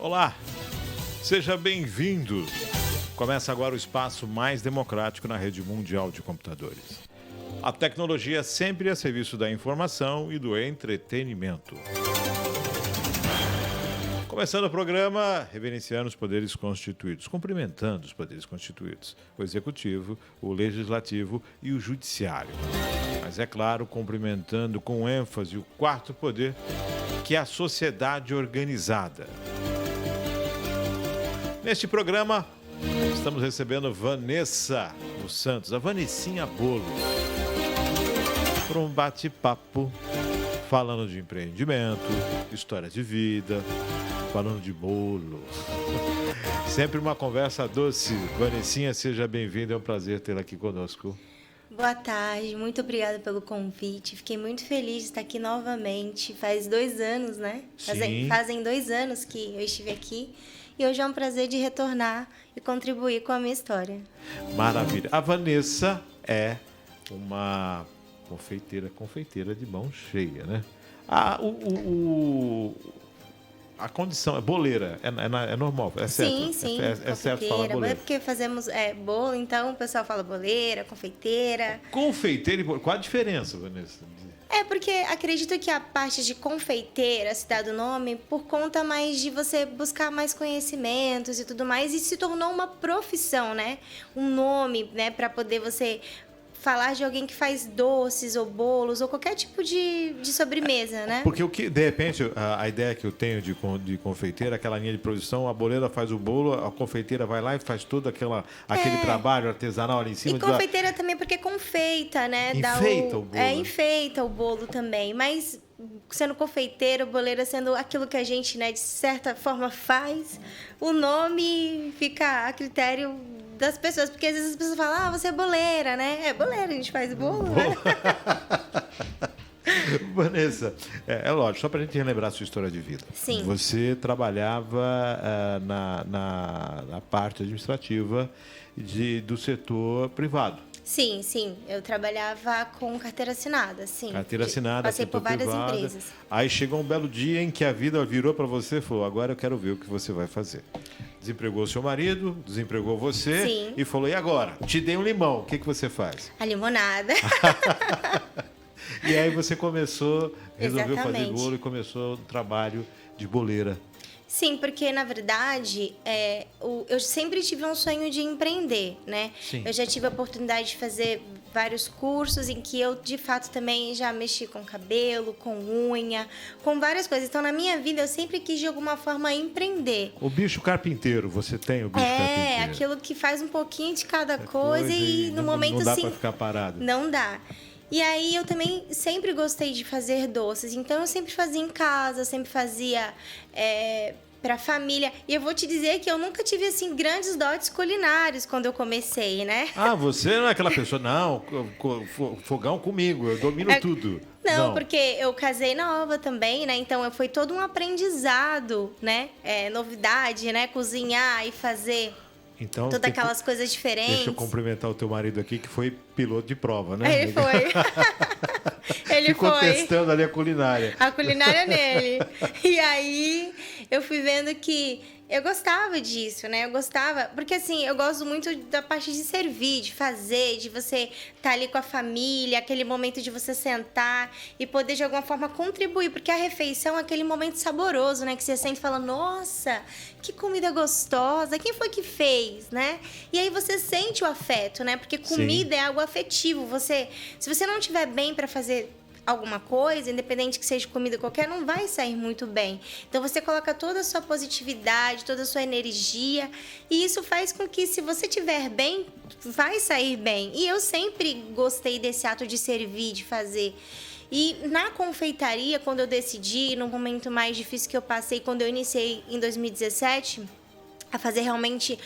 Olá, seja bem-vindo. Começa agora o espaço mais democrático na rede mundial de computadores. A tecnologia sempre a serviço da informação e do entretenimento. Começando o programa, reverenciando os poderes constituídos, cumprimentando os poderes constituídos, o Executivo, o Legislativo e o Judiciário. Mas, é claro, cumprimentando com ênfase o quarto poder, que é a sociedade organizada. Neste programa, estamos recebendo Vanessa dos Santos, a Vanessinha Bolo, para um bate-papo falando de empreendimento, história de vida, falando de bolo. Sempre uma conversa doce. Vanessinha, seja bem-vinda, é um prazer tê-la aqui conosco. Boa tarde, muito obrigada pelo convite. Fiquei muito feliz de estar aqui novamente. Faz 2 anos, né? Fazem 2 anos que eu estive aqui. E hoje é um prazer de retornar e contribuir com a minha história. Maravilha. A Vanessa é uma confeiteira de mão cheia, né? A condição é boleira, é normal, é certo? Sim, é certo falar boleira. É porque fazemos bolo, então o pessoal fala boleira, confeiteira. Confeiteira e boleira, qual a diferença, Vanessa? É porque acredito que a parte de confeiteira se dá do nome por conta mais de você buscar mais conhecimentos e tudo mais, e se tornou uma profissão, né? Um nome, né, para poder você falar de alguém que faz doces ou bolos ou qualquer tipo de sobremesa, né? Porque de repente, a ideia que eu tenho de confeiteira, aquela linha de produção, a boleira faz o bolo, a confeiteira vai lá e faz todo aquele trabalho artesanal ali em cima. E confeiteira também porque confeita, né? Enfeita o bolo. Enfeita o bolo também, mas sendo confeiteiro, boleira sendo aquilo que a gente, né, de certa forma faz, o nome fica a critério das pessoas, porque às vezes as pessoas falam, você é boleira, né? É boleira, a gente faz bolo, né? Vanessa, é lógico, só para a gente relembrar a sua história de vida. Sim. Você trabalhava na parte administrativa do setor privado. Sim, eu trabalhava com carteira assinada, sim. Carteira assinada, passei por várias privada. empresas. Aí chegou um belo dia em que a vida virou para você e falou, agora eu quero ver o que você vai fazer. Desempregou seu marido, desempregou você. Sim. E falou, e agora? Te dei um limão, o que você faz? A limonada. E aí você resolveu fazer Exatamente. bolo e começou o trabalho de boleira. Sim, porque, na verdade, eu sempre tive um sonho de empreender, né? Sim. Eu já tive a oportunidade de fazer vários cursos em que eu, de fato, também já mexi com cabelo, com unha, com várias coisas. Então, na minha vida, eu sempre quis, de alguma forma, empreender. O bicho carpinteiro, você tem o bicho carpinteiro? É, aquilo que faz um pouquinho de cada coisa e no momento, não dá assim... para ficar parado. Não dá. E aí eu também sempre gostei de fazer doces, então eu sempre fazia em casa, sempre fazia pra família. E eu vou te dizer que eu nunca tive, assim, grandes dotes culinários quando eu comecei, né? Ah, você não é aquela pessoa, não, fogão comigo, eu domino tudo. Não, porque eu casei nova também, né? Então foi todo um aprendizado, né? Novidade, né? Cozinhar e fazer... Então, todas aquelas coisas diferentes. Deixa eu cumprimentar o teu marido aqui, que foi piloto de prova, né? Ele foi. Ficou testando ali a culinária. A culinária nele. E aí, eu fui vendo que eu gostava disso, né? Eu gostava... Porque, assim, eu gosto muito da parte de servir, de fazer, de você estar ali com a família, aquele momento de você sentar e poder, de alguma forma, contribuir. Porque a refeição é aquele momento saboroso, né? Que você sente e fala, nossa, que comida gostosa, quem foi que fez, né? E aí você sente o afeto, né? Porque comida é algo afetivo. Se você não estiver bem para fazer alguma coisa, independente que seja comida qualquer, não vai sair muito bem. Então você coloca toda a sua positividade, toda a sua energia, e isso faz com que, se você estiver bem, vai sair bem. E eu sempre gostei desse ato de servir, de fazer. E na confeitaria, quando eu decidi, no momento mais difícil que eu passei, quando eu iniciei em 2017, a fazer realmente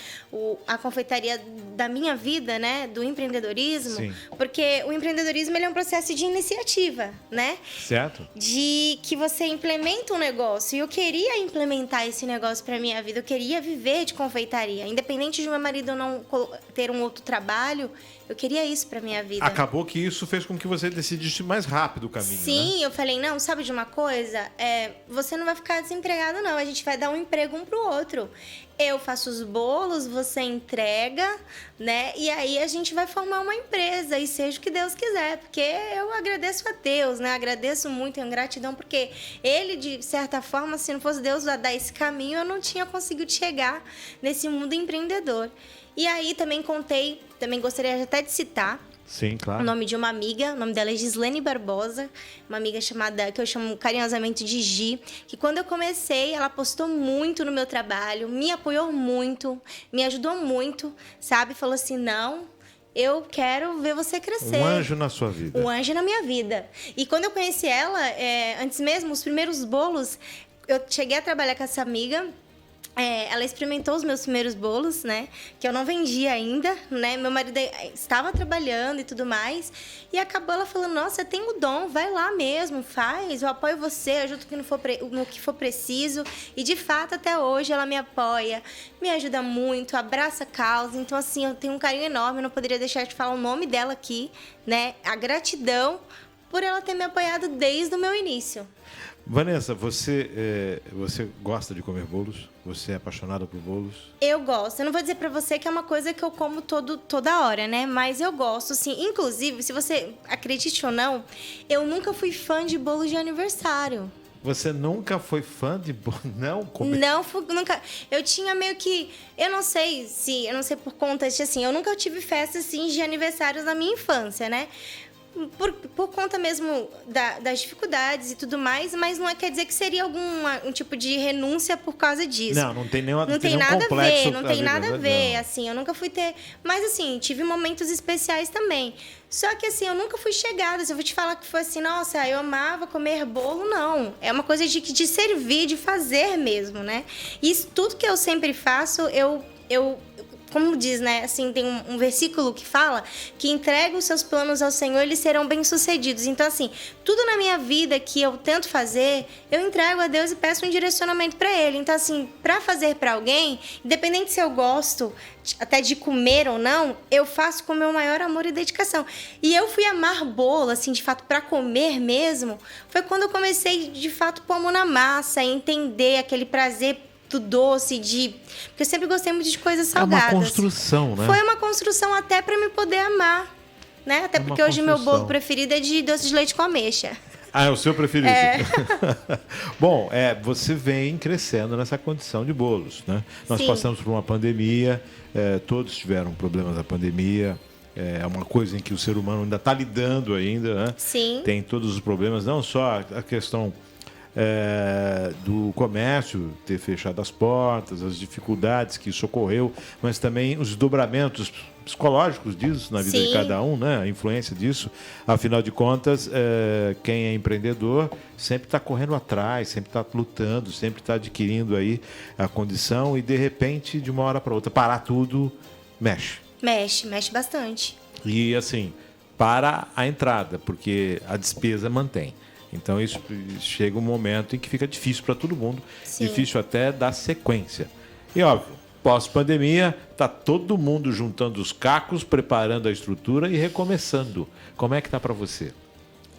a confeitaria da minha vida, né? Do empreendedorismo. Sim. Porque o empreendedorismo ele é um processo de iniciativa, né? Certo. De que você implementa um negócio. E eu queria implementar esse negócio para minha vida. Eu queria viver de confeitaria. Independente de meu marido não ter um outro trabalho, eu queria isso para minha vida. Acabou que isso fez com que você decidisse mais rápido o caminho, Sim, né? eu falei, não, sabe de uma coisa? Você não vai ficar desempregado, não. A gente vai dar um emprego um pro outro. Eu faço os bolos, você entrega, né? E aí a gente vai formar uma empresa e seja o que Deus quiser. Porque eu agradeço a Deus, né? Agradeço muito, tenho gratidão, porque ele, de certa forma, se não fosse Deus a dar esse caminho, eu não tinha conseguido chegar nesse mundo empreendedor. E aí também gostaria até de citar Sim, claro. o nome de uma amiga, o nome dela é Gislene Barbosa, uma amiga que eu chamo carinhosamente de Gi, que quando eu comecei, ela apostou muito no meu trabalho, me apoiou muito, me ajudou muito, sabe? Falou assim, não, eu quero ver você crescer. Um anjo na sua vida. Um anjo na minha vida. E quando eu conheci ela, antes mesmo, os primeiros bolos, eu cheguei a trabalhar com essa amiga. Ela experimentou os meus primeiros bolos, né? Que eu não vendia ainda, né? Meu marido estava trabalhando e tudo mais. E acabou ela falando, nossa, eu tenho o dom, vai lá mesmo, faz. Eu apoio você, ajudo no que for preciso. E, de fato, até hoje ela me apoia, me ajuda muito, abraça a causa. Então, assim, eu tenho um carinho enorme. Eu não poderia deixar de falar o nome dela aqui, né? A gratidão por ela ter me apoiado desde o meu início. Vanessa, você gosta de comer bolos? Você é apaixonada por bolos? Eu gosto. Eu não vou dizer pra você que é uma coisa que eu como toda hora, né? Mas eu gosto, sim. Inclusive, se você acredite ou não, eu nunca fui fã de bolo de aniversário. Você nunca foi fã de bolo? Não? Nunca. Eu tinha meio que... Eu não sei por conta de, assim, eu nunca tive festa, assim, de aniversários na minha infância, né? Por conta mesmo das dificuldades e tudo mais, mas não quer dizer que seria um tipo de renúncia por causa disso. Não tem nenhuma Não tem nada a ver, não tem vida, nada a ver, não. assim, eu nunca fui ter... Mas, assim, tive momentos especiais também. Só que, assim, eu nunca fui chegada. Se eu vou te falar que foi assim, nossa, eu amava comer bolo, não. É uma coisa de servir, de fazer mesmo, né? E isso, tudo que eu sempre faço, eu como diz, né? Assim, tem um versículo que fala que entrega os seus planos ao Senhor, eles serão bem-sucedidos. Então, assim, tudo na minha vida que eu tento fazer, eu entrego a Deus e peço um direcionamento para Ele. Então, assim, para fazer para alguém, independente se eu gosto até de comer ou não, eu faço com o meu maior amor e dedicação. E eu fui amar bolo, assim, de fato, para comer mesmo, foi quando eu comecei, de fato, pôr a mão na massa, entender aquele prazer do doce, porque eu sempre gostei muito de coisas salgadas. É uma construção, né? Foi uma construção até para me poder amar, né? Até porque hoje meu bolo preferido é de doce de leite com ameixa. Ah, é o seu preferido. Bom, você vem crescendo nessa condição de bolos, né? Nós passamos por uma pandemia, todos tiveram problemas da pandemia. É uma coisa em que o ser humano ainda está lidando ainda, né? Sim. Tem todos os problemas, não só a questão do comércio ter fechado as portas, as dificuldades que isso ocorreu, mas também os desdobramentos psicológicos disso na vida de cada um, né? A influência disso. Afinal de contas, quem é empreendedor sempre está correndo atrás, sempre está lutando, sempre está adquirindo aí a condição e, de repente, de uma hora para outra, parar tudo, mexe Bastante. E, assim, para a entrada, porque a despesa mantém. Então, isso chega um momento em que fica difícil para todo mundo, difícil até dar sequência. E, óbvio, pós-pandemia, está todo mundo juntando os cacos, preparando a estrutura e recomeçando. Como é que está para você?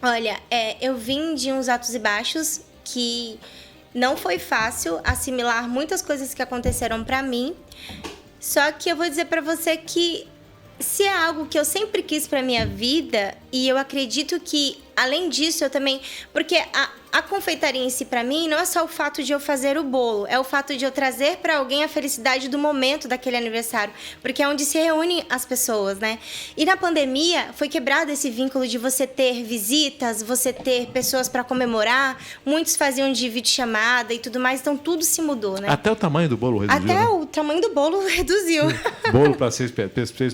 Olha, eu vim de uns altos e baixos que não foi fácil assimilar muitas coisas que aconteceram para mim. Só que eu vou dizer para você que se é algo que eu sempre quis para minha vida, e eu acredito que, além disso, eu também... Porque a confeitaria em si, para mim, não é só o fato de eu fazer o bolo, é o fato de eu trazer para alguém a felicidade do momento daquele aniversário, porque é onde se reúnem as pessoas, né? E na pandemia, foi quebrado esse vínculo de você ter visitas, você ter pessoas para comemorar, muitos faziam de videochamada e tudo mais, então tudo se mudou, né? Até o tamanho do bolo reduziu, Até né? o tamanho do bolo reduziu. Bolo para 6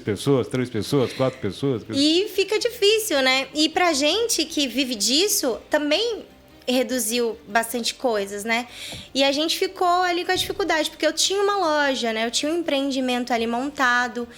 pessoas, 3 pessoas, 4 pessoas. E fica difícil, né? E pra gente que vive disso, também reduziu bastante coisas, né? E a gente ficou ali com a dificuldade, porque eu tinha uma loja, né? Eu tinha um empreendimento ali montado.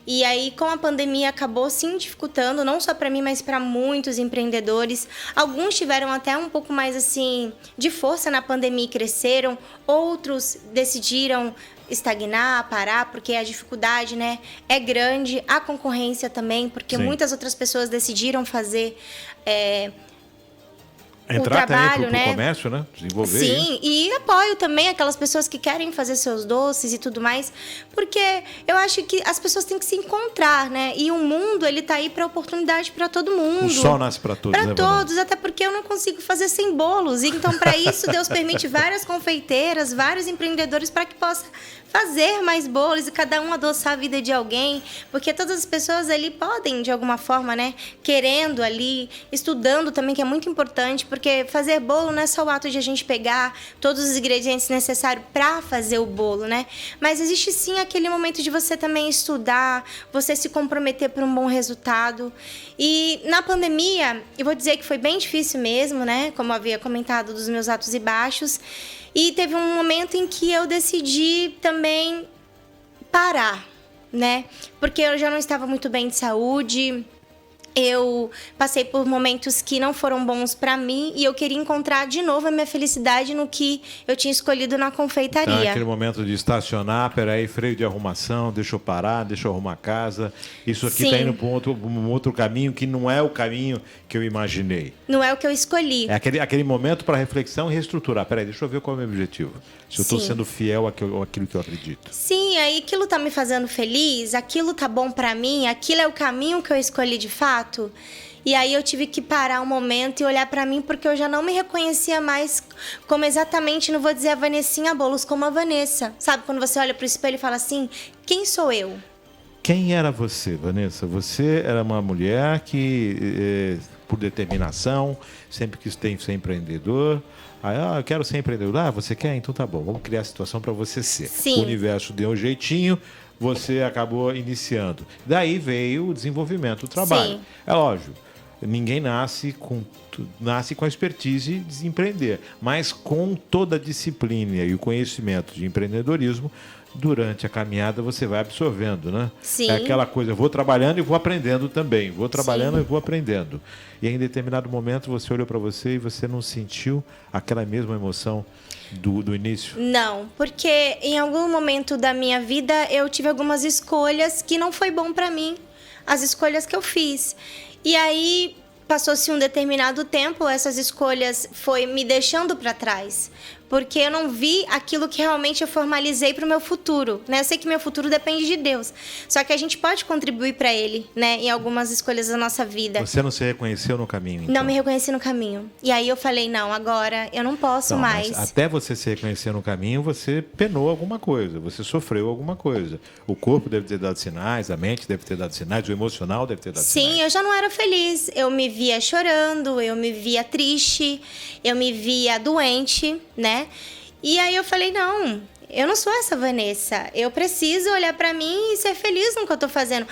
E aí, com a pandemia, acabou sim dificultando, não só para mim, mas para muitos empreendedores. Alguns tiveram até um pouco mais assim de força na pandemia e cresceram. Outros decidiram estagnar, parar, porque a dificuldade, né, é grande. A concorrência também, porque Sim. muitas outras pessoas decidiram fazer Entrar o trabalho, também né? pro comércio, né? Desenvolver Sim, isso. e apoio também aquelas pessoas que querem fazer seus doces e tudo mais, porque eu acho que as pessoas têm que se encontrar, né? E o mundo, ele tá aí para oportunidade para todo mundo. O sol nasce para todos, Para né, todos, até porque eu não consigo fazer sem bolos. Então, para isso, Deus permite várias confeiteiras, vários empreendedores para que possa fazer mais bolos e cada um adoçar a vida de alguém, porque todas as pessoas ali podem, de alguma forma, né, querendo ali, estudando também, que é muito importante, porque fazer bolo não é só o ato de a gente pegar todos os ingredientes necessários para fazer o bolo, né? Mas existe sim aquele momento de você também estudar, você se comprometer por um bom resultado. E na pandemia, eu vou dizer que foi bem difícil mesmo, né? Como eu havia comentado dos meus altos e baixos. E teve um momento em que eu decidi também parar, né? Porque eu já não estava muito bem de saúde. Eu passei por momentos que não foram bons para mim e eu queria encontrar de novo a minha felicidade no que eu tinha escolhido na confeitaria. Então, aquele momento de estacionar, peraí, freio de arrumação, deixa eu parar, deixa eu arrumar a casa. Isso aqui está indo para um outro caminho que não é o caminho que eu imaginei. Não é o que eu escolhi. É aquele momento para reflexão e reestruturar. Peraí, deixa eu ver qual é o meu objetivo. Se eu estou sendo fiel àquilo que eu acredito. Sim, aí aquilo tá me fazendo feliz, aquilo tá bom para mim, aquilo é o caminho que eu escolhi de fato. E aí eu tive que parar um momento e olhar para mim, porque eu já não me reconhecia mais como exatamente, não vou dizer a Vanessinha Bolos, como a Vanessa. Sabe, quando você olha pro espelho e fala assim, quem sou eu? Quem era você, Vanessa? Você era uma mulher que, por determinação, sempre quis ser empreendedor. Aí, eu quero ser empreendedor. Ah, você quer? Então tá bom, vamos criar a situação para você ser. Sim. O universo deu um jeitinho, você acabou iniciando. Daí veio o desenvolvimento do trabalho. Sim. É lógico, ninguém nasce com a expertise de empreender, mas com toda a disciplina e o conhecimento de empreendedorismo, durante a caminhada você vai absorvendo, né? Sim. É aquela coisa, eu vou trabalhando e vou aprendendo também. Vou trabalhando Sim. e vou aprendendo. E em determinado momento você olhou para você e você não sentiu aquela mesma emoção do início? Não, porque em algum momento da minha vida eu tive algumas escolhas que não foi bom para mim, as escolhas que eu fiz. E aí passou-se um determinado tempo, essas escolhas foi me deixando para trás, porque eu não vi aquilo que realmente eu formalizei para o meu futuro, né? Eu sei que meu futuro depende de Deus, só que a gente pode contribuir para Ele, né? Em algumas escolhas da nossa vida. Você não se reconheceu no caminho, então? Não me reconheci no caminho. E aí eu falei, não, agora eu não posso Não, mais. mas até você se reconhecer no caminho, você penou alguma coisa, você sofreu alguma coisa. O corpo deve ter dado sinais, a mente deve ter dado sinais, o emocional deve ter dado sinais. Sim, eu já não era feliz. Eu me via chorando, eu me via triste, eu me via doente, né? E aí eu falei, não, eu não sou essa Vanessa. Eu preciso olhar pra mim e ser feliz no que eu tô fazendo.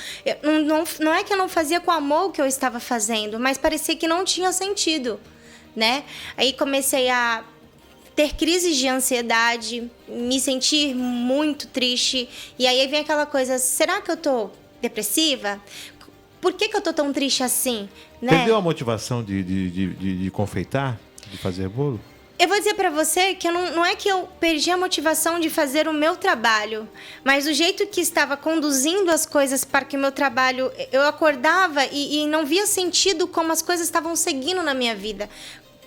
Não é que eu não fazia com amor o que eu estava fazendo, mas parecia que não tinha sentido, né? Aí comecei a ter crises de ansiedade, me sentir muito triste. E aí vem aquela coisa, será que eu tô depressiva? Por que eu tô tão triste assim? Né? Perdeu a motivação de confeitar, de fazer bolo? Eu vou dizer pra você que não é que eu perdi a motivação de fazer o meu trabalho, mas o jeito que estava conduzindo as coisas para que o meu trabalho... Eu acordava e não via sentido como as coisas estavam seguindo na minha vida,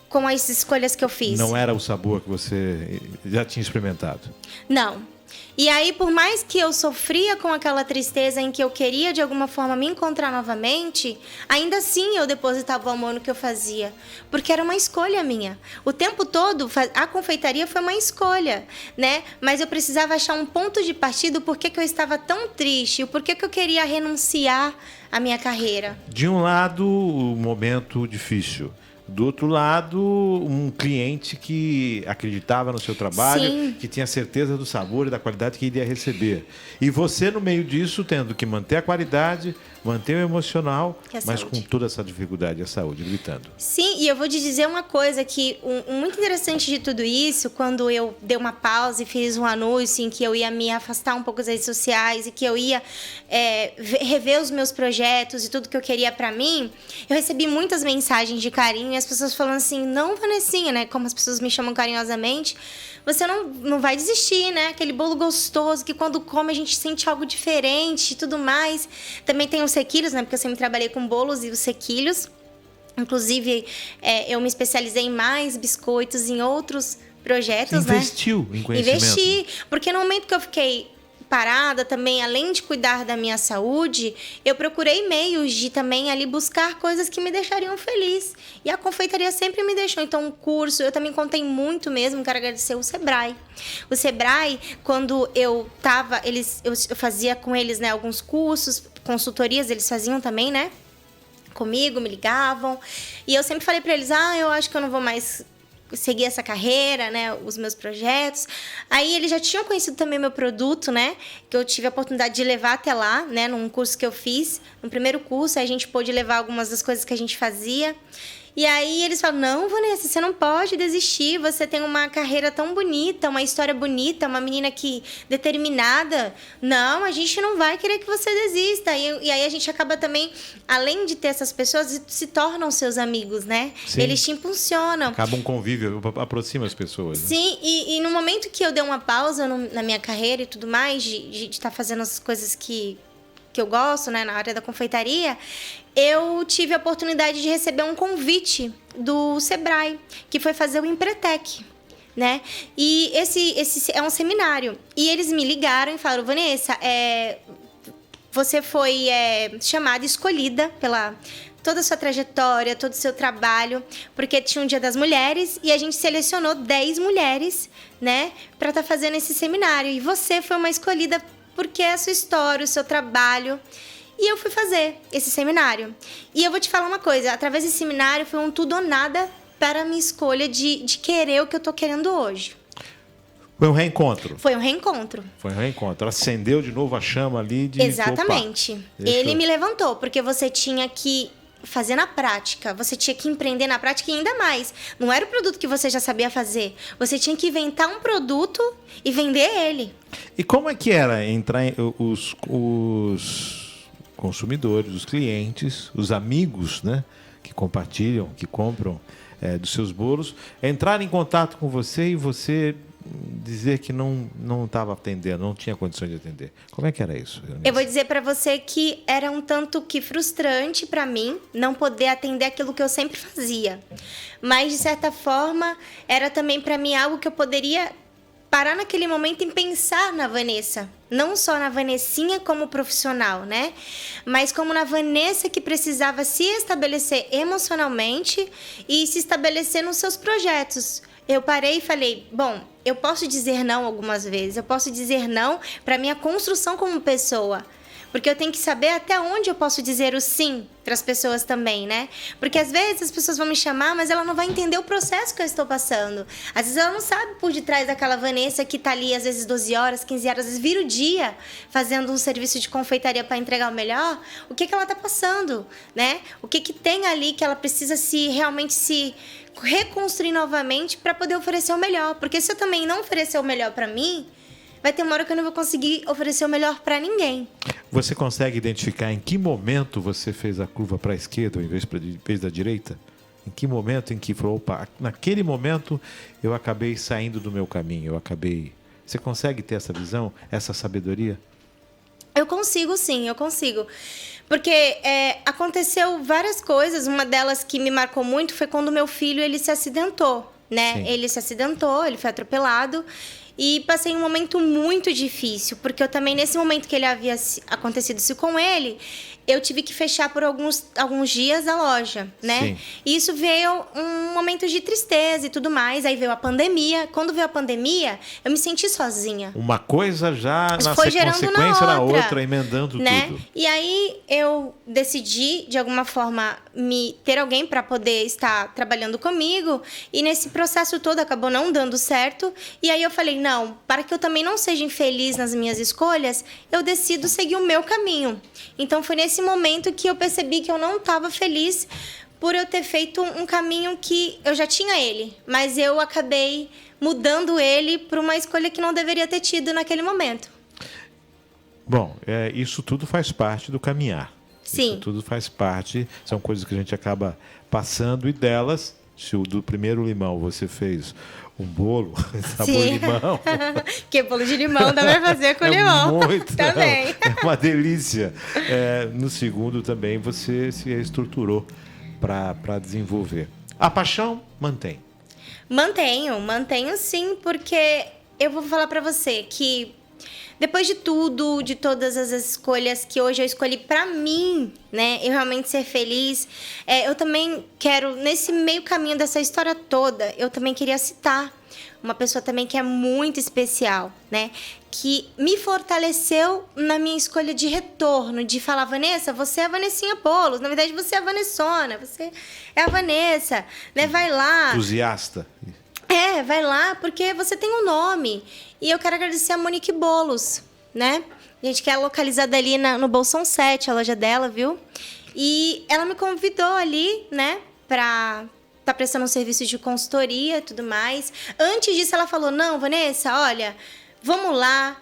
com as escolhas que eu fiz. Não era o sabor que você já tinha experimentado? Não. E aí, por mais que eu sofria com aquela tristeza em que eu queria, de alguma forma, me encontrar novamente, ainda assim eu depositava o amor no que eu fazia. Porque era uma escolha minha. O tempo todo, a confeitaria foi uma escolha, né? Mas eu precisava achar um ponto de partida, por que eu estava tão triste, o porquê que eu queria renunciar à minha carreira. De um lado, um momento difícil. Do outro lado, um cliente que acreditava no seu trabalho, Sim. que tinha certeza do sabor e da qualidade que iria receber. E você, no meio disso, tendo que manter a qualidade, manter o emocional, E a mas saúde. com toda essa dificuldade, a saúde gritando. Sim, e eu vou te dizer uma coisa que muito interessante de tudo isso, quando eu dei uma pausa e fiz um anúncio em que eu ia me afastar um pouco das redes sociais e que eu ia rever os meus projetos e tudo que eu queria pra mim, eu recebi muitas mensagens de carinho e as pessoas falando assim, não, Vanessinha, né, como as pessoas me chamam carinhosamente, você não vai desistir, né, aquele bolo gostoso que quando come a gente sente algo diferente e tudo mais. Também tem os sequilhos, né, porque eu sempre trabalhei com bolos e os sequilhos. Inclusive, eu me especializei em mais biscoitos, em outros projetos, Você investiu em conhecimento? Investi, porque no momento que eu fiquei parada também, além de cuidar da minha saúde, eu procurei meios de também ali buscar coisas que me deixariam feliz. E a confeitaria sempre me deixou. Então, um curso, eu também contei muito mesmo, quero agradecer o Sebrae. O Sebrae, quando eu tava, eu fazia com eles, né, alguns cursos, consultorias, eles faziam também, né? Comigo, me ligavam. E eu sempre falei para eles, eu acho que eu não vou mais seguir essa carreira, né, os meus projetos. Aí eles já tinham conhecido também meu produto, né, que eu tive a oportunidade de levar até lá, né, num curso que eu fiz, no primeiro curso, a gente pôde levar algumas das coisas que a gente fazia. E aí eles falam, não, Vanessa, você não pode desistir, você tem uma carreira tão bonita, uma história bonita, uma menina que determinada. Não, a gente não vai querer que você desista. E aí a gente acaba também, além de ter essas pessoas, se tornam seus amigos, né? Sim. Eles te impulsionam. Acaba um convívio, aproxima as pessoas. Né? Sim, e no momento que eu dei uma pausa na minha carreira e tudo mais, de estar fazendo as coisas que eu gosto, né, na área da confeitaria, eu tive a oportunidade de receber um convite do Sebrae, que foi fazer o Empretec, né? E esse é um seminário. E eles me ligaram e falaram, Vanessa, você foi chamada, escolhida pela toda a sua trajetória, todo o seu trabalho, porque tinha um Dia das Mulheres e a gente selecionou 10 mulheres, né, para estar fazendo esse seminário. E você foi uma escolhida porque é a sua história, o seu trabalho. E eu fui fazer esse seminário. E eu vou te falar uma coisa, através desse seminário foi um tudo ou nada para a minha escolha de querer o que eu tô querendo hoje. Foi um reencontro. Foi um reencontro. Foi um reencontro. Acendeu de novo a chama ali de... Exatamente. Ele me levantou, porque você tinha que fazer na prática, você tinha que empreender na prática e ainda mais. Não era o produto que você já sabia fazer. Você tinha que inventar um produto e vender ele. E como é que era entrar os consumidores, os clientes, os amigos, né, que compartilham, que compram dos seus bolos, entrar em contato com você e você dizer que não estava atendendo, não tinha condições de atender. Como é que era isso, Vanessa? Eu vou dizer para você que era um tanto que frustrante para mim não poder atender aquilo que eu sempre fazia. Mas, de certa forma, era também para mim algo que eu poderia parar naquele momento e pensar na Vanessa. Não só na Vanessinha como profissional, né? Mas como na Vanessa que precisava se estabelecer emocionalmente e se estabelecer nos seus projetos. Eu parei e falei, bom, eu posso dizer não algumas vezes, eu posso dizer não para minha construção como pessoa. Porque eu tenho que saber até onde eu posso dizer o sim para as pessoas também, né? Porque às vezes as pessoas vão me chamar, mas ela não vai entender o processo que eu estou passando. Às vezes ela não sabe por detrás daquela Vanessa que tá ali às vezes 12 horas, 15 horas, às vezes vira o dia fazendo um serviço de confeitaria para entregar o melhor, o que ela tá passando, né? O que tem ali que ela precisa realmente se reconstruir novamente para poder oferecer o melhor. Porque se eu também não oferecer o melhor para mim, vai ter uma hora que eu não vou conseguir oferecer o melhor para ninguém. Você consegue identificar em que momento você fez a curva para a esquerda ao invés da direita? Em que momento em que falou, opa, naquele momento eu acabei saindo do meu caminho, Você consegue ter essa visão, essa sabedoria? Eu consigo, sim, eu consigo. Porque aconteceu várias coisas. Uma delas que me marcou muito foi quando meu filho ele se acidentou, né? Sim. Ele se acidentou, ele foi atropelado. E passei um momento muito difícil, porque eu também, nesse momento que ele havia acontecido isso com ele, eu tive que fechar por alguns dias a loja, né? Sim. E isso veio um momento de tristeza e tudo mais. Aí veio a pandemia. Quando veio a pandemia, eu me senti sozinha. Uma coisa já na Foi gerando sequência na na outra, outra, emendando né? tudo. E aí eu decidi, de alguma forma, me ter alguém para poder estar trabalhando comigo, e nesse processo todo acabou não dando certo. E aí eu falei, não, para que eu também não seja infeliz nas minhas escolhas, eu decido seguir o meu caminho. Então foi nesse momento que eu percebi que eu não estava feliz por eu ter feito um caminho que eu já tinha ele, mas eu acabei mudando ele para uma escolha que não deveria ter tido naquele momento. Bom, isso tudo faz parte do caminhar. Sim. Isso tudo faz parte, são coisas que a gente acaba passando, e delas, se do primeiro limão você fez um bolo, sabor limão. Porque bolo de limão dá para fazer com limão. Muito, também. É uma delícia. No segundo também você se estruturou para desenvolver. A paixão mantém. Mantenho sim, porque eu vou falar para você que depois de tudo, de todas as escolhas que hoje eu escolhi para mim, né, eu realmente ser feliz, eu também quero, nesse meio caminho dessa história toda, eu também queria citar uma pessoa também que é muito especial, né, que me fortaleceu na minha escolha de retorno, de falar, Vanessa, você é a Vanessinha Boulos, na verdade você é a Vanessona, você é a Vanessa, né, vai lá. Entusiasta. Vai lá, porque você tem um nome. E eu quero agradecer a Monique Boulos, né? A gente que é localizada ali no Bolsão 7, a loja dela, viu? E ela me convidou ali, né, pra tá prestando um serviço de consultoria e tudo mais. Antes disso, ela falou, não, Vanessa, olha, vamos lá,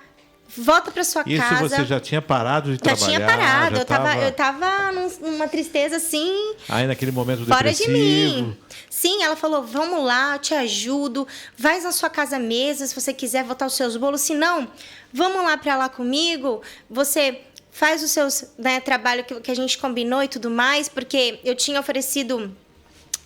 volta para sua casa. Isso você já tinha parado de trabalhar? Já tinha parado. Eu tava numa tristeza assim. Aí naquele momento fora depressivo. de mim. Sim, ela falou, vamos lá, eu te ajudo. Vai na sua casa mesmo, se você quiser botar os seus bolos. Se não, vamos lá para lá comigo. Você faz os seus, né, trabalho que a gente combinou e tudo mais. Porque eu tinha oferecido...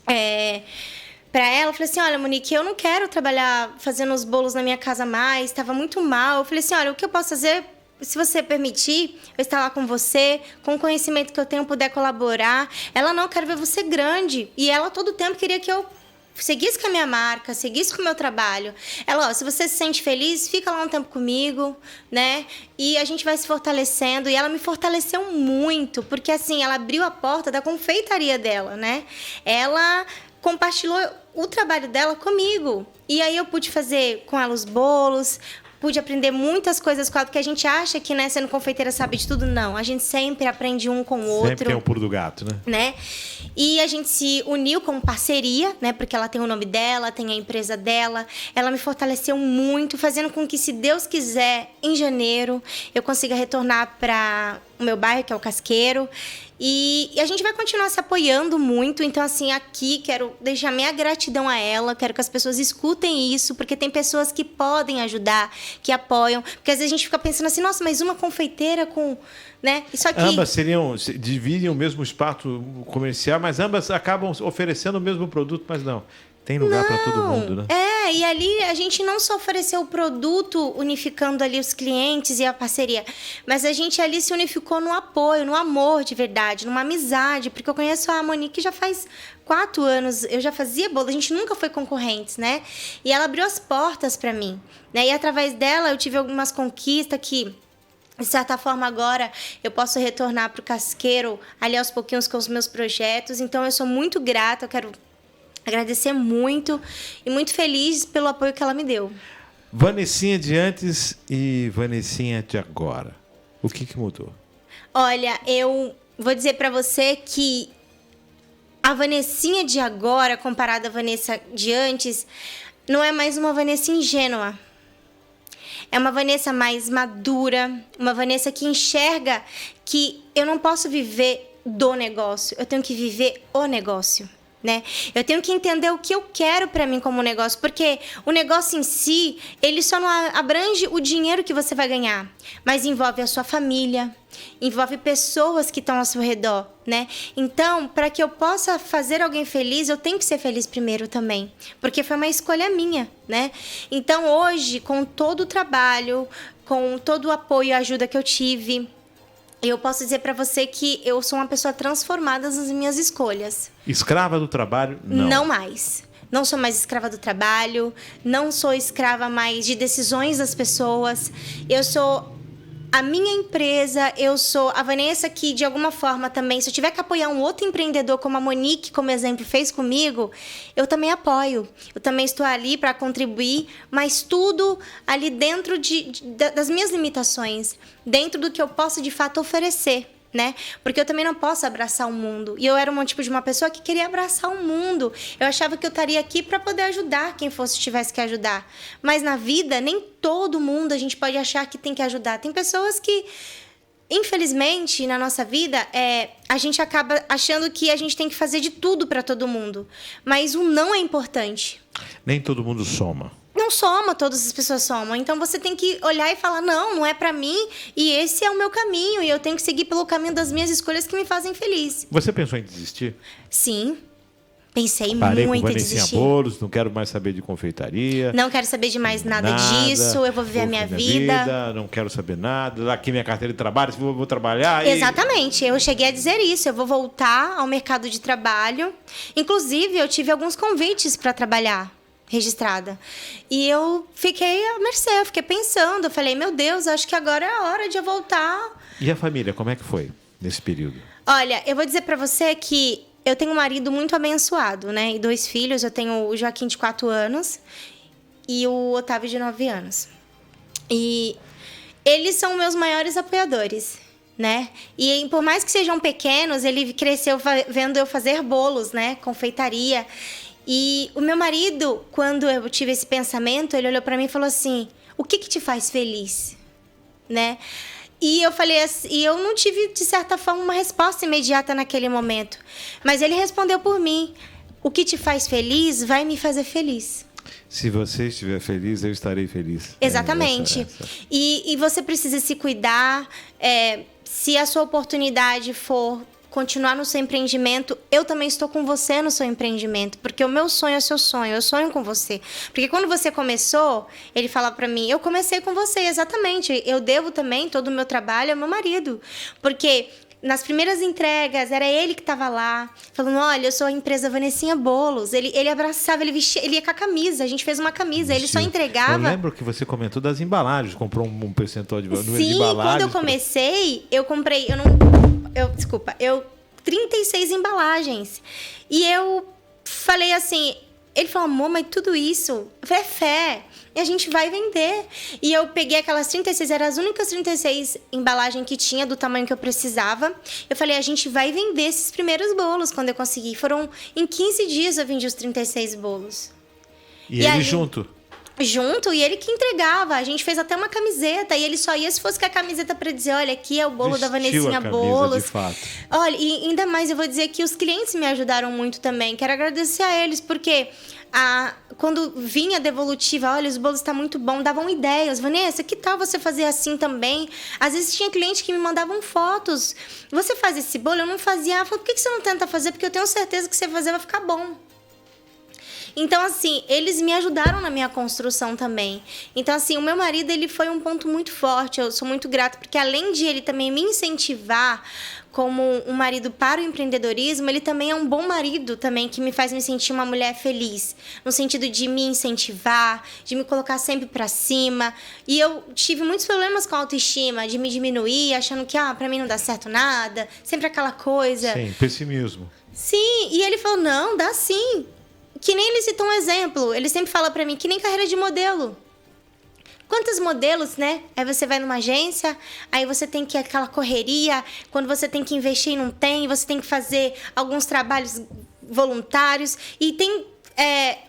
para ela, eu falei assim, olha, Monique, eu não quero trabalhar fazendo os bolos na minha casa mais, estava muito mal. Eu falei assim, olha, o que eu posso fazer, se você permitir, eu estar lá com você, com o conhecimento que eu tenho, puder colaborar. Ela, não, eu quero ver você grande. E ela, todo tempo, queria que eu seguisse com a minha marca, seguisse com o meu trabalho. Ela, ó, se você se sente feliz, fica lá um tempo comigo, né? E a gente vai se fortalecendo. E ela me fortaleceu muito, porque assim, ela abriu a porta da confeitaria dela, né? Ela compartilhou o trabalho dela comigo. E aí eu pude fazer com ela os bolos, pude aprender muitas coisas com ela, porque a gente acha que, né, sendo confeiteira sabe de tudo. Não, a gente sempre aprende um com o outro. Sempre tem o pulo do gato, né? E a gente se uniu como parceria, né? Porque ela tem o nome dela, tem a empresa dela. Ela me fortaleceu muito, fazendo com que, se Deus quiser, em janeiro, eu consiga retornar para o meu bairro, que é o Casqueiro. E a gente vai continuar se apoiando muito. Então, assim, aqui quero deixar minha gratidão a ela. Quero que as pessoas escutem isso, porque tem pessoas que podem ajudar, que apoiam. Porque às vezes a gente fica pensando assim, nossa, mas uma confeiteira com... né? Isso aqui... Ambas dividem o mesmo espaço comercial, mas ambas acabam oferecendo o mesmo produto, mas não. Tem lugar para todo mundo, né? E ali a gente não só ofereceu o produto, unificando ali os clientes e a parceria, mas a gente ali se unificou no apoio, no amor de verdade, numa amizade, porque eu conheço a Monique já faz 4 anos, eu já fazia bolo, a gente nunca foi concorrentes, né? E ela abriu as portas para mim, né? E através dela eu tive algumas conquistas que, de certa forma, agora eu posso retornar para o Casqueiro ali aos pouquinhos com os meus projetos. Então eu sou muito grata, eu quero agradecer muito e muito feliz pelo apoio que ela me deu. Vanessinha de antes e Vanessinha de agora. O que mudou? Olha, eu vou dizer para você que a Vanessinha de agora, comparada à Vanessa de antes, não é mais uma Vanessa ingênua. É uma Vanessa mais madura, uma Vanessa que enxerga que eu não posso viver do negócio, eu tenho que viver o negócio. Né? Eu tenho que entender o que eu quero para mim como negócio, porque o negócio em si, ele só não abrange o dinheiro que você vai ganhar, mas envolve a sua família, envolve pessoas que estão ao seu redor, né? Então, para que eu possa fazer alguém feliz, eu tenho que ser feliz primeiro também, porque foi uma escolha minha, né? Então, hoje, com todo o trabalho, com todo o apoio e ajuda que eu tive, eu posso dizer para você que eu sou uma pessoa transformada nas minhas escolhas. Escrava do trabalho? Não. Não mais. Não sou mais escrava do trabalho. Não sou escrava mais de decisões das pessoas. Eu sou a minha empresa, eu sou a Vanessa que, de alguma forma, também, se eu tiver que apoiar um outro empreendedor, como a Monique, como exemplo, fez comigo, eu também apoio. Eu também estou ali para contribuir, mas tudo ali dentro das minhas limitações, dentro do que eu posso, de fato, oferecer. Né? Porque eu também não posso abraçar o mundo. E eu era um tipo de uma pessoa que queria abraçar o mundo. Eu achava que eu estaria aqui para poder ajudar quem tivesse que ajudar. Mas na vida, nem todo mundo a gente pode achar que tem que ajudar. Tem pessoas que, infelizmente, na nossa vida, a gente acaba achando que a gente tem que fazer de tudo para todo mundo. Mas o não é importante. Nem todo mundo soma. Não soma, todas as pessoas somam. Então você tem que olhar e falar, não é pra mim e esse é o meu caminho e eu tenho que seguir pelo caminho das minhas escolhas que me fazem feliz. Você pensou em desistir? Sim. Pensei Parei muito com em desistir. Bolos, não quero mais saber de confeitaria. Não quero saber de mais nada disso, eu vou viver a minha vida. Não quero saber nada. Aqui minha carteira de trabalho, vou trabalhar. Exatamente, eu cheguei a dizer isso. Eu vou voltar ao mercado de trabalho. Inclusive, eu tive alguns convites para trabalhar registrada. E eu fiquei à mercê, eu fiquei pensando. Eu falei, meu Deus, acho que agora é a hora de eu voltar. E a família, como é que foi nesse período? Olha, eu vou dizer para você que eu tenho um marido muito abençoado, né? E 2 filhos. Eu tenho o Joaquim, de 4 anos, e o Otávio, de 9 anos. E eles são meus maiores apoiadores, né? E por mais que sejam pequenos, ele cresceu vendo eu fazer bolos, né? Confeitaria. E o meu marido, quando eu tive esse pensamento, ele olhou para mim e falou assim, o que te faz feliz? Né? E eu falei assim, e eu não tive, de certa forma, uma resposta imediata naquele momento. Mas ele respondeu por mim, o que te faz feliz vai me fazer feliz. Se você estiver feliz, eu estarei feliz. Exatamente. E você precisa se cuidar. Se a sua oportunidade for continuar no seu empreendimento, eu também estou com você no seu empreendimento, porque o meu sonho é seu sonho, eu sonho com você. Porque quando você começou, ele falava para mim, eu comecei com você, exatamente, eu devo também todo o meu trabalho ao meu marido, porque nas primeiras entregas, era ele que estava lá, falando, olha, eu sou a empresa Vanessinha Bolos. Ele abraçava, ele vestia, ele ia com a camisa, a gente fez uma camisa, ele só entregava. Eu lembro que você comentou das embalagens, comprou um percentual de número de embalagens. Sim, quando eu comecei, eu comprei, eu 36 embalagens. E eu falei assim, ele falou, amor, mas tudo isso é fé. E a gente vai vender. E eu peguei aquelas 36, eram as únicas 36 embalagens que tinha, do tamanho que eu precisava. Eu falei, a gente vai vender esses primeiros bolos quando eu conseguir. Em 15 dias eu vendi os 36 bolos. E ele ali, junto, e ele que entregava. A gente fez até uma camiseta. E ele só ia se fosse com a camiseta para dizer, olha, aqui é o bolo da Vanessinha Bolos. De fato. Olha, e ainda mais eu vou dizer que os clientes me ajudaram muito também. Quero agradecer a eles, porque quando vinha a devolutiva, olha, os bolos estão muito bons, davam ideias. Vanessa, que tal você fazer assim também? Às vezes tinha cliente que me mandavam fotos. Você faz esse bolo? Eu não fazia. Eu falei, por que você não tenta fazer? Porque eu tenho certeza que você fazer vai ficar bom. Então, assim, eles me ajudaram na minha construção também. Então, assim, o meu marido, ele foi um ponto muito forte. Eu sou muito grata, porque além de ele também me incentivar como um marido para o empreendedorismo, ele também é um bom marido também, que me faz me sentir uma mulher feliz. No sentido de me incentivar, de me colocar sempre para cima. E eu tive muitos problemas com a autoestima, de me diminuir, achando que, para mim não dá certo nada. Sempre aquela coisa. Sim, pessimismo. Sim, e ele falou, não, dá sim. Que nem ele citou um exemplo. Ele sempre fala pra mim que nem carreira de modelo. Quantos modelos, né? Aí você vai numa agência, aí você tem que aquela correria, quando você tem que investir e não tem, você tem que fazer alguns trabalhos voluntários. E tem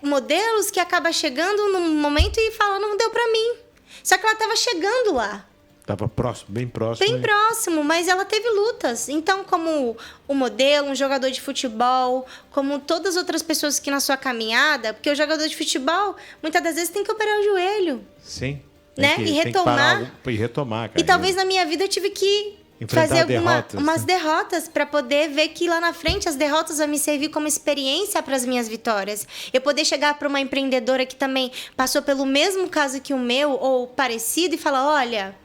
modelos que acabam chegando num momento e falam, não deu pra mim. Só que ela estava chegando lá. Estava próximo, bem próximo. Bem próximo, mas ela teve lutas. Então, como o modelo, um jogador de futebol, como todas as outras pessoas que na sua caminhada, porque o jogador de futebol, muitas das vezes, tem que operar o joelho. Sim. Né? E retomar. E retomar, cara. E talvez na minha vida eu tive que fazer umas derrotas para poder ver que lá na frente as derrotas vão me servir como experiência para as minhas vitórias. Eu poder chegar para uma empreendedora que também passou pelo mesmo caso que o meu, ou parecido, e falar, olha,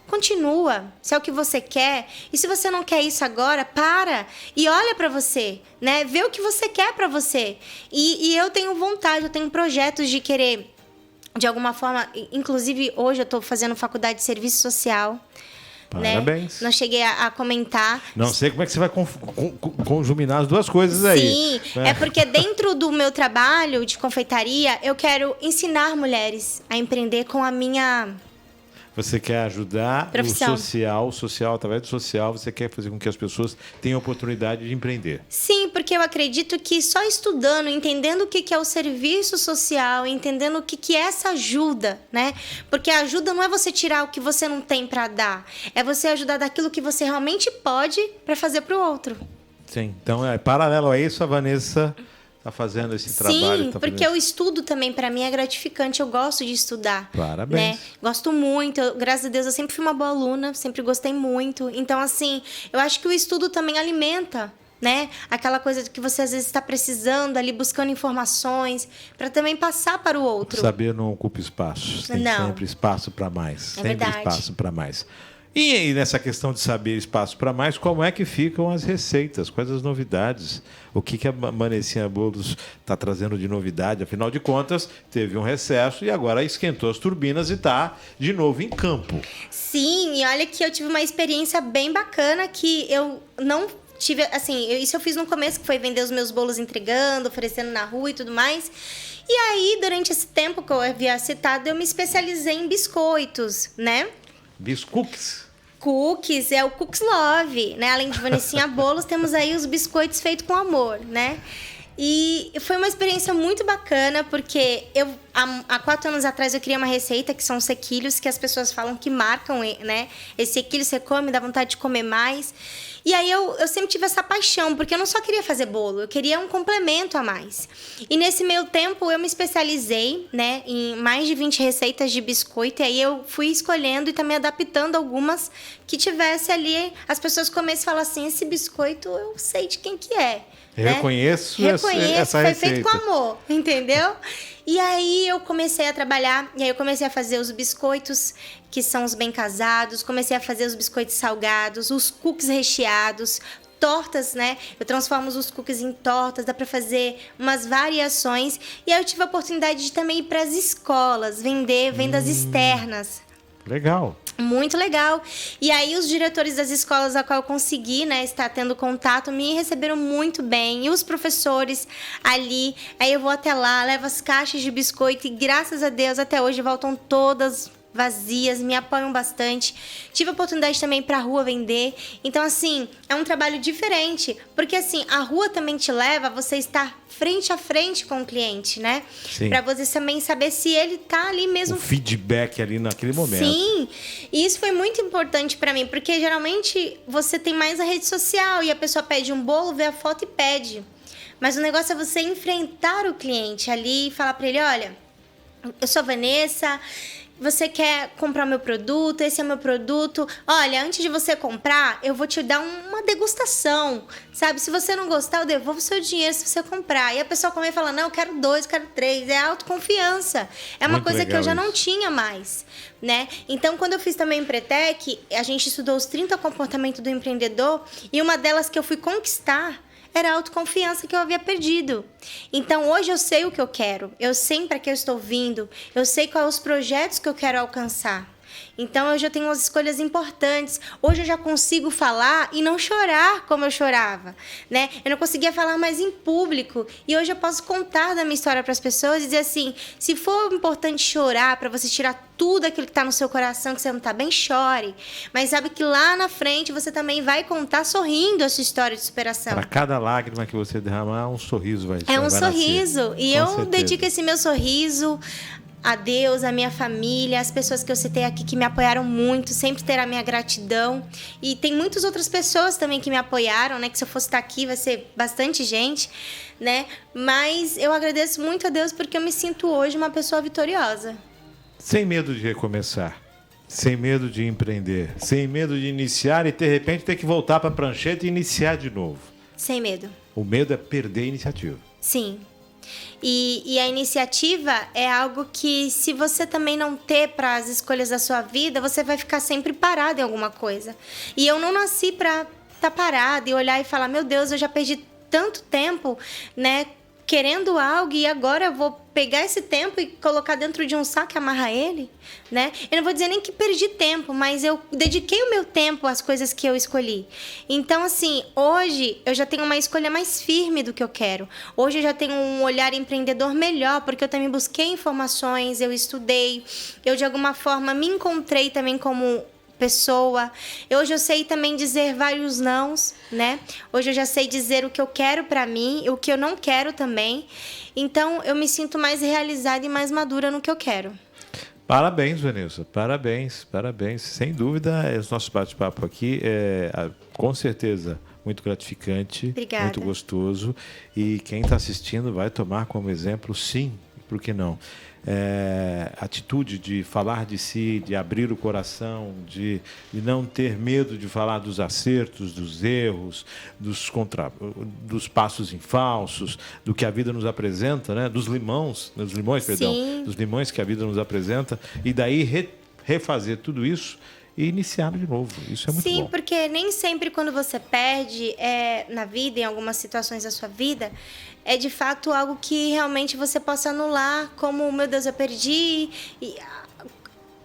continua, se é o que você quer. E se você não quer isso agora, para e olha para você, né? Vê o que você quer para você. E eu tenho vontade, eu tenho projetos de querer, de alguma forma, inclusive hoje eu estou fazendo faculdade de serviço social, Parabéns. Né? Não cheguei a comentar. Não sei como é que você vai conjuminar as duas coisas aí. Sim, é porque dentro do meu trabalho de confeitaria, eu quero ensinar mulheres a empreender com a minha... Você quer ajudar profissão. o social, através do social, você quer fazer com que as pessoas tenham oportunidade de empreender. Sim, porque eu acredito que só estudando, entendendo o que é o serviço social, entendendo o que é essa ajuda, né? Porque a ajuda não é você tirar o que você não tem para dar, é você ajudar daquilo que você realmente pode para fazer para o outro. Sim, então, paralelo a isso, a Vanessa está fazendo esse trabalho. Sim, porque o estudo também, para mim, é gratificante. Eu gosto de estudar. Parabéns. Né? Gosto muito. Graças a Deus, eu sempre fui uma boa aluna. Sempre gostei muito. Então, assim, eu acho que o estudo também alimenta, né? Aquela coisa que você, às vezes, está precisando ali, buscando informações, para também passar para o outro. Saber não ocupa espaço. Tem sempre espaço para mais. Sempre verdade. Espaço para mais. E aí, nessa questão de saber espaço para mais, como é que ficam as receitas? Quais as novidades? O que a Vanessinha Bolos está trazendo de novidade? Afinal de contas, teve um recesso e agora esquentou as turbinas e está de novo em campo. Sim, e olha que eu tive uma experiência bem bacana que eu não tive... Assim, isso eu fiz no começo, que foi vender os meus bolos entregando, oferecendo na rua e tudo mais. E aí, durante esse tempo que eu havia citado, eu me especializei em biscoitos, né? Biscooks? Cookies, é o Cooks Love, né? Além de Vanessinha Bolos, temos aí os biscoitos feitos com amor, né? E foi uma experiência muito bacana, porque eu, há 4 anos atrás, eu criei uma receita que são sequilhos, que as pessoas falam que marcam, né? Esse sequilho você come, dá vontade de comer mais. E aí eu sempre tive essa paixão, porque eu não só queria fazer bolo, eu queria um complemento a mais. E nesse meio tempo eu me especializei, né, em mais de 20 receitas de biscoito, e aí eu fui escolhendo e também adaptando algumas que tivesse ali, as pessoas começam a falar assim, esse biscoito eu sei de quem que é. Reconheço essa foi receita. Feito com amor, entendeu? E aí eu comecei a trabalhar, e aí eu comecei a fazer os biscoitos, que são os bem casados, comecei a fazer os biscoitos salgados, os cookies recheados, tortas, né? Eu transformo os cookies em tortas, dá para fazer umas variações. E aí eu tive a oportunidade de também ir para as escolas, vender vendas externas. Legal. Muito legal. E aí os diretores das escolas a qual eu consegui, né, estar tendo contato, me receberam muito bem. E os professores ali, aí eu vou até lá, levo as caixas de biscoito e graças a Deus até hoje voltam todas vazias, me apoiam bastante. Tive a oportunidade também para a rua vender. Então, assim, é um trabalho diferente. Porque, assim, a rua também te leva a você estar frente a frente com o cliente, né? Para você também saber se ele tá ali mesmo. O feedback ali naquele momento. Sim, e isso foi muito importante para mim. Porque, geralmente, você tem mais a rede social e a pessoa pede um bolo, vê a foto e pede. Mas o negócio é você enfrentar o cliente ali e falar para ele, olha, eu sou a Vanessa... Você quer comprar o meu produto? Esse é o meu produto. Olha, antes de você comprar, eu vou te dar uma degustação, sabe? Se você não gostar, eu devolvo o seu dinheiro se você comprar. E a pessoa come e fala, não, eu quero 2, quero 3. É autoconfiança. É uma coisa que eu já não tinha mais, né? Então, quando eu fiz também o Empretec, a gente estudou os 30 comportamentos do empreendedor e uma delas que eu fui conquistar era a autoconfiança que eu havia perdido. Então, hoje eu sei o que eu quero. Eu sei para que eu estou vindo. Eu sei quais os projetos que eu quero alcançar. Então, eu já tenho umas escolhas importantes. Hoje eu já consigo falar e não chorar como eu chorava, né? Eu não conseguia falar mais em público. E hoje eu posso contar da minha história para as pessoas e dizer assim, se for importante chorar para você tirar tudo aquilo que está no seu coração, que você não está bem, chore. Mas sabe que lá na frente você também vai contar sorrindo a sua história de superação. Para cada lágrima que você derramar, um sorriso vai É um sorriso. Nascer. E Com eu certeza. dedico esse meu sorriso a Deus, a minha família, as pessoas que eu citei aqui que me apoiaram muito, sempre terá a minha gratidão. E tem muitas outras pessoas também que me apoiaram, né? Que se eu fosse estar aqui vai ser bastante gente, né? Mas eu agradeço muito a Deus porque eu me sinto hoje uma pessoa vitoriosa. Sem medo de recomeçar, sem medo de empreender, sem medo de iniciar e de repente ter que voltar para a prancheta e iniciar de novo. Sem medo. O medo é perder a iniciativa. Sim. E a iniciativa é algo que, se você também não ter para as escolhas da sua vida, você vai ficar sempre parado em alguma coisa. E eu não nasci para estar parada e olhar e falar, meu Deus, eu já perdi tanto tempo, né, querendo algo e agora eu vou pegar esse tempo e colocar dentro de um saco e amarrar ele, né? Eu não vou dizer nem que perdi tempo, mas eu dediquei o meu tempo às coisas que eu escolhi. Então, assim, hoje eu já tenho uma escolha mais firme do que eu quero. Hoje eu já tenho um olhar empreendedor melhor, porque eu também busquei informações, eu estudei, eu de alguma forma me encontrei também como pessoa. Hoje eu sei também dizer vários nãos, né? Hoje eu já sei dizer o que eu quero pra mim e o que eu não quero também. Então eu me sinto mais realizada e mais madura no que eu quero. Parabéns, Vanessa. Parabéns, parabéns. Sem dúvida, esse nosso bate-papo aqui é, com certeza, muito gratificante, Obrigada. muito gostoso. E quem está assistindo vai tomar como exemplo, sim, por que não? Atitude de falar de si, de abrir o coração, de não ter medo de falar dos acertos, dos erros, dos passos em falsos, do que a vida nos apresenta, né? Dos limões, dos limões que a vida nos apresenta, e daí refazer tudo isso e iniciar de novo. Isso é muito bom. Sim, porque nem sempre quando você perde na vida, em algumas situações da sua vida, é de fato algo que realmente você possa anular, como, meu Deus, eu perdi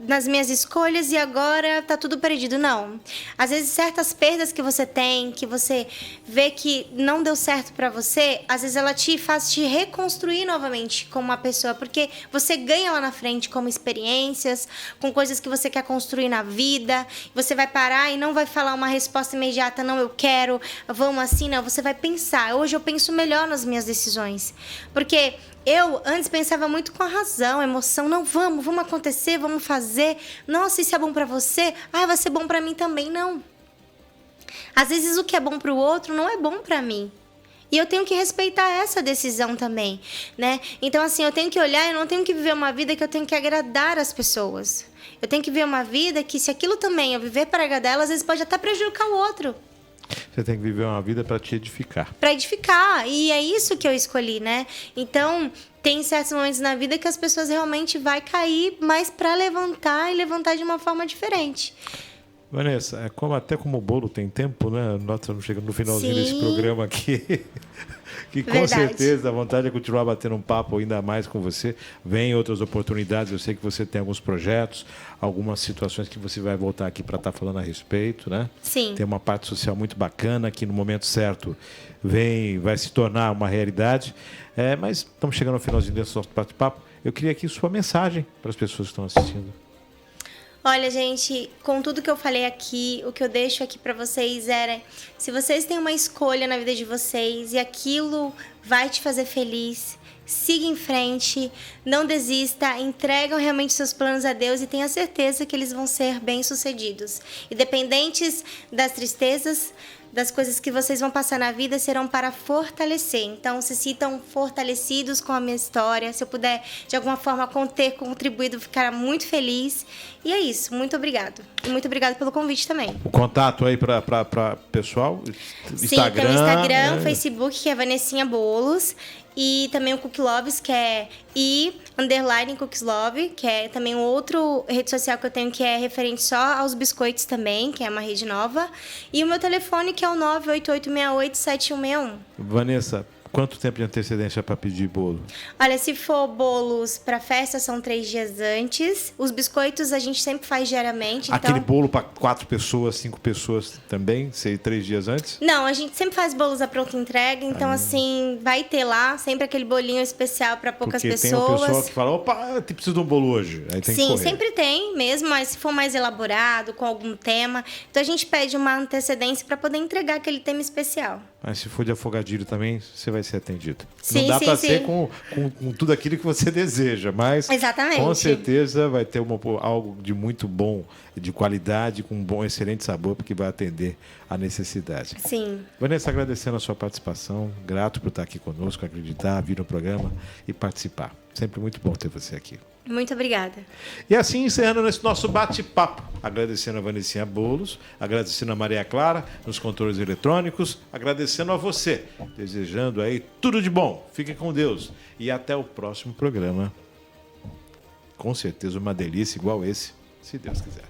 nas minhas escolhas e agora tá tudo perdido. Não. Às vezes, certas perdas que você tem, que você vê que não deu certo pra você, às vezes ela te faz te reconstruir novamente como uma pessoa, porque você ganha lá na frente como experiências, com coisas que você quer construir na vida. Você vai parar e não vai falar uma resposta imediata, não, eu quero, vamos assim, não. Você vai pensar. Hoje eu penso melhor nas minhas decisões, porque eu antes pensava muito com a razão, a emoção. Não, vamos acontecer, vamos fazer. Nossa, isso é bom pra você? Ah, vai ser bom pra mim também. Não. Às vezes o que é bom pro outro não é bom pra mim. E eu tenho que respeitar essa decisão também, né? Então, assim, eu tenho que olhar, eu não tenho que viver uma vida que eu tenho que agradar as pessoas. Eu tenho que viver uma vida que, se aquilo também eu viver para agradar elas, às vezes pode até prejudicar o outro. Você tem que viver uma vida para te edificar. Para edificar. E é isso que eu escolhi, né? Então, tem certos momentos na vida que as pessoas realmente vai cair, mas para levantar e levantar de uma forma diferente. Vanessa, até como o bolo tem tempo, né? Nós estamos chegando no finalzinho desse programa aqui. Que com certeza a vontade é continuar batendo um papo ainda mais com você. Vem outras oportunidades, eu sei que você tem alguns projetos, algumas situações que você vai voltar aqui para estar falando a respeito, né? Sim. Tem uma parte social muito bacana que no momento certo vai se tornar uma realidade. Mas estamos chegando ao finalzinho desse nosso bate-papo. Eu queria aqui sua mensagem para as pessoas que estão assistindo. Olha, gente, com tudo que eu falei aqui, o que eu deixo aqui pra vocês se vocês têm uma escolha na vida de vocês e aquilo vai te fazer feliz, siga em frente, não desista, entregam realmente seus planos a Deus e tenha certeza que eles vão ser bem-sucedidos. Independentes das tristezas, das coisas que vocês vão passar na vida, serão para fortalecer. Então, se sintam fortalecidos com a minha história. Se eu puder, de alguma forma, ter contribuído, ficar muito feliz. E é isso. Muito obrigado. E muito obrigado pelo convite também. O contato aí para pessoal? Sim, tem o Instagram, Facebook, que é Vanessinha Bolos. E também o Cookloves, que é _Cookslove, que é também outro rede social que eu tenho, que é referente só aos biscoitos também, que é uma rede nova. E o meu telefone, que é o 988687161. Vanessa, quanto tempo de antecedência para pedir bolo? Olha, se for bolos para festa, são 3 dias antes. Os biscoitos a gente sempre faz diariamente. Aquele bolo para 4 pessoas, 5 pessoas também, 3 dias antes? Não, a gente sempre faz bolos à pronta entrega. Então, assim, vai ter lá sempre aquele bolinho especial para poucas pessoas. Porque tem uma pessoa que fala, opa, eu preciso de um bolo hoje. Aí tem que correr. Sempre tem mesmo, mas se for mais elaborado, com algum tema. Então, a gente pede uma antecedência para poder entregar aquele tema especial. Mas se for de afogadilho também, você vai ser atendido. Sim, não dá para ser com tudo aquilo que você deseja, mas exatamente, com certeza vai ter algo de muito bom, de qualidade, com um bom, excelente sabor, porque vai atender a necessidade. Sim. Vanessa, agradecendo a sua participação, grato por estar aqui conosco, acreditar, vir no programa e participar. Sempre muito bom ter você aqui. Muito obrigada. E assim, encerrando esse nosso bate-papo, agradecendo a Vanessinha Bolos, agradecendo a Maria Clara nos controles eletrônicos, agradecendo a você, desejando aí tudo de bom. Fique com Deus e até o próximo programa. Com certeza uma delícia igual esse, se Deus quiser.